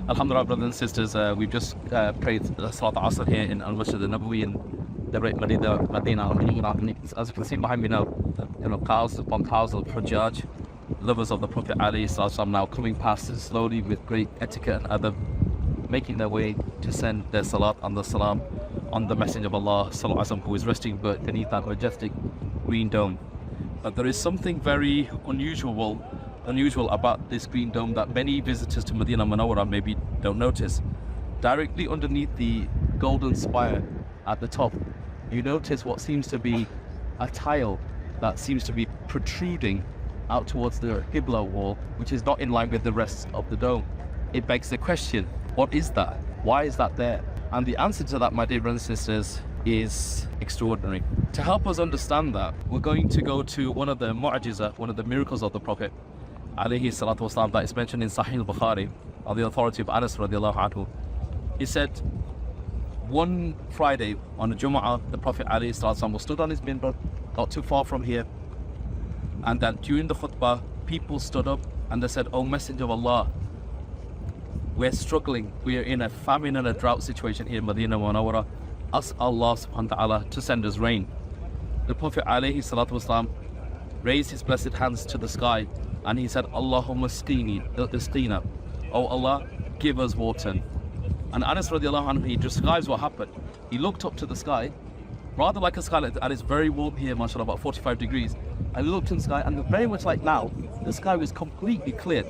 Alhamdulillah, brothers and sisters, we've just prayed Salat Asr here in Masjid An-Nabawi in the great Madinah. As you can see behind me now, thousands upon thousands of Hujjaj, lovers of the Prophet ﷺ, now coming past us slowly with great etiquette and adab, making their way to send their salat and the salam on the Messenger of Allah ﷺ, who is resting beneath that majestic green dome. But there is something very unusual about this green dome that many visitors to Madinah Munawwarah maybe don't notice. Directly underneath the golden spire at the top, you notice what seems to be a tile that seems to be protruding out towards the Qibla wall, which is not in line with the rest of the dome. It begs the question, what is that? Why is that there? And the answer to that, my dear brothers and sisters, is extraordinary. To help us understand that, we're going to go to one of the mu'ajizah, one of the miracles of the Prophet alayhi salatu wasalam, that is mentioned in Sahih al-Bukhari on the authority of Anas radiallahu anhu. He said, one Friday on a Jum'ah, the Prophet alayhi salatu wasalam was stood on his minbar not too far from here, and that during the khutbah, people stood up and they said, "O Messenger of Allah, we're struggling, we are in a famine and a drought situation here in Madinah Munawwarah. Ask Allah subhanahu wa ta'ala to send us rain." The Prophet alayhi salatu wasalam raised his blessed hands to the sky and he said, "Allahumma isqina, oh Allah, give us water." And Anas radiallahu anhu, he describes what happened. He looked up to the sky, rather like a sky, and it's very warm here, mashallah, about 45 degrees. I looked in the sky, and very much like now, the sky was completely clear.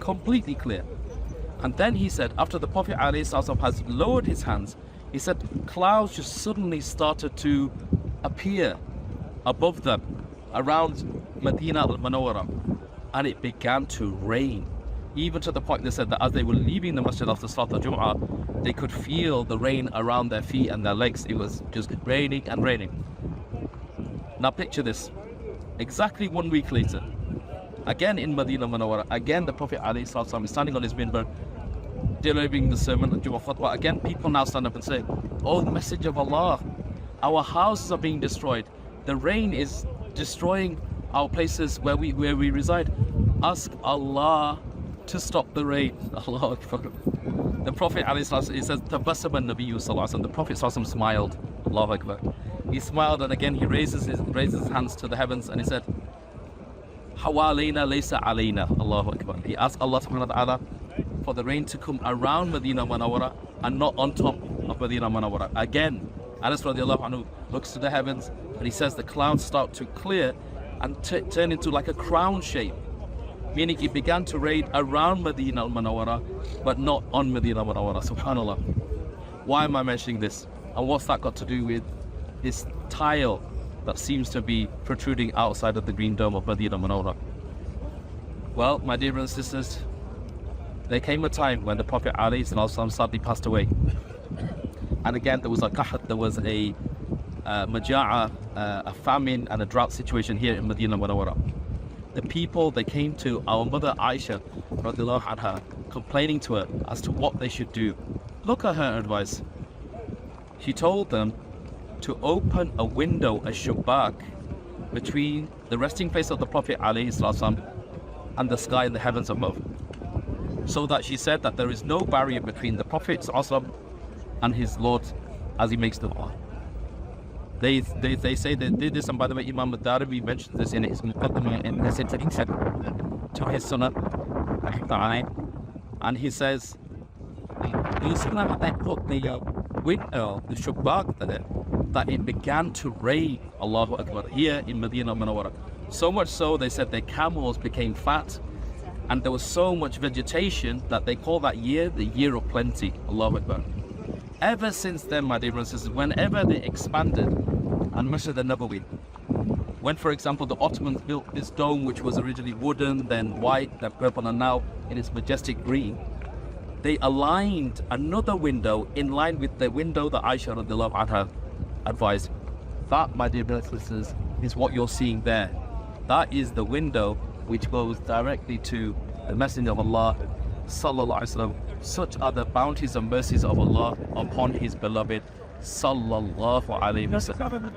And then he said, after the Prophet ﷺ has lowered his hands, he said, clouds just suddenly started to appear above them, around Madinah al-Munawwarah, and it began to rain. Even to the point they said that as they were leaving the masjid after Salat al-Jum'ah, they could feel the rain around their feet and their legs. It was just raining and raining. Now picture this. Exactly 1 week later, again in Madinah Munawwarah, again the Prophet ﷺ is standing on his minbar, delivering the sermon and Jumu'ah khutbah. Again, people now stand up and say, "Oh, the Messenger of Allah, our houses are being destroyed. The rain is destroying our places where we reside. Ask Allah to stop the rain." Allahu Akbar. The Prophet ﷺ, he says, "Tabassama an-Nabiyyu sallallahu alaihi wasallam." The Prophet ﷺ smiled. Allahu Akbar. He smiled, and again he raises his hands to the heavens and he said, "Hawalayna laysa alayna." Allahu Akbar. He asked Allah subhanahu wa ta'ala for the rain to come around Madinah Munawwarah and not on top of Madinah Munawwarah. Again, Anas radiallahu anhu looks to the heavens and he says the clouds start to clear and turn into like a crown shape, meaning it began to rain around Madinah al-Munawwarah but not on Madinah Munawwarah. Subhanallah. Why am I mentioning this? And what's that got to do with this tile that seems to be protruding outside of the green dome of Madinah Munawwarah? Well, my dear brothers and sisters, there came a time when the Prophet ﷺ sadly passed away. And again, there was a qahat, there was a maja'a, a famine and a drought situation here in Madinah Munawwarah. The people, they came to our mother Aisha radiallahu anha, complaining to her as to what they should do. Look at her advice. She told them to open a window, a shubbak, between the resting place of the Prophet ﷺ and the sky and the heavens above. So that she said that there is no barrier between the Prophet ﷺ and his Lord as he makes dua. They say they did this, and by the way, Imam al-Darimi mentions this in his Muqaddimah, in his introduction to his Sunnah, and he says, they put the window, the shubbak there, that it began to rain, Allahu Akbar, here in Madinah Munawwarah. So much so, they said their camels became fat, and there was so much vegetation that they call that year the year of plenty. Allahu Akbar. Ever since then, my dear brothers and sisters, whenever they expanded on Masjid An-Nabawi, when, for example, the Ottomans built this dome, which was originally wooden, then white, then purple, and now in its majestic green, they aligned another window in line with the window that Aisha radiallahu anha advised. That, my dear brothers and sisters, is what you're seeing there. That is the window which goes directly to the Messenger of Allah sallallahu alaihi wasallam. Such are the bounties and mercies of Allah upon his beloved sallallahu alaihi wasallam.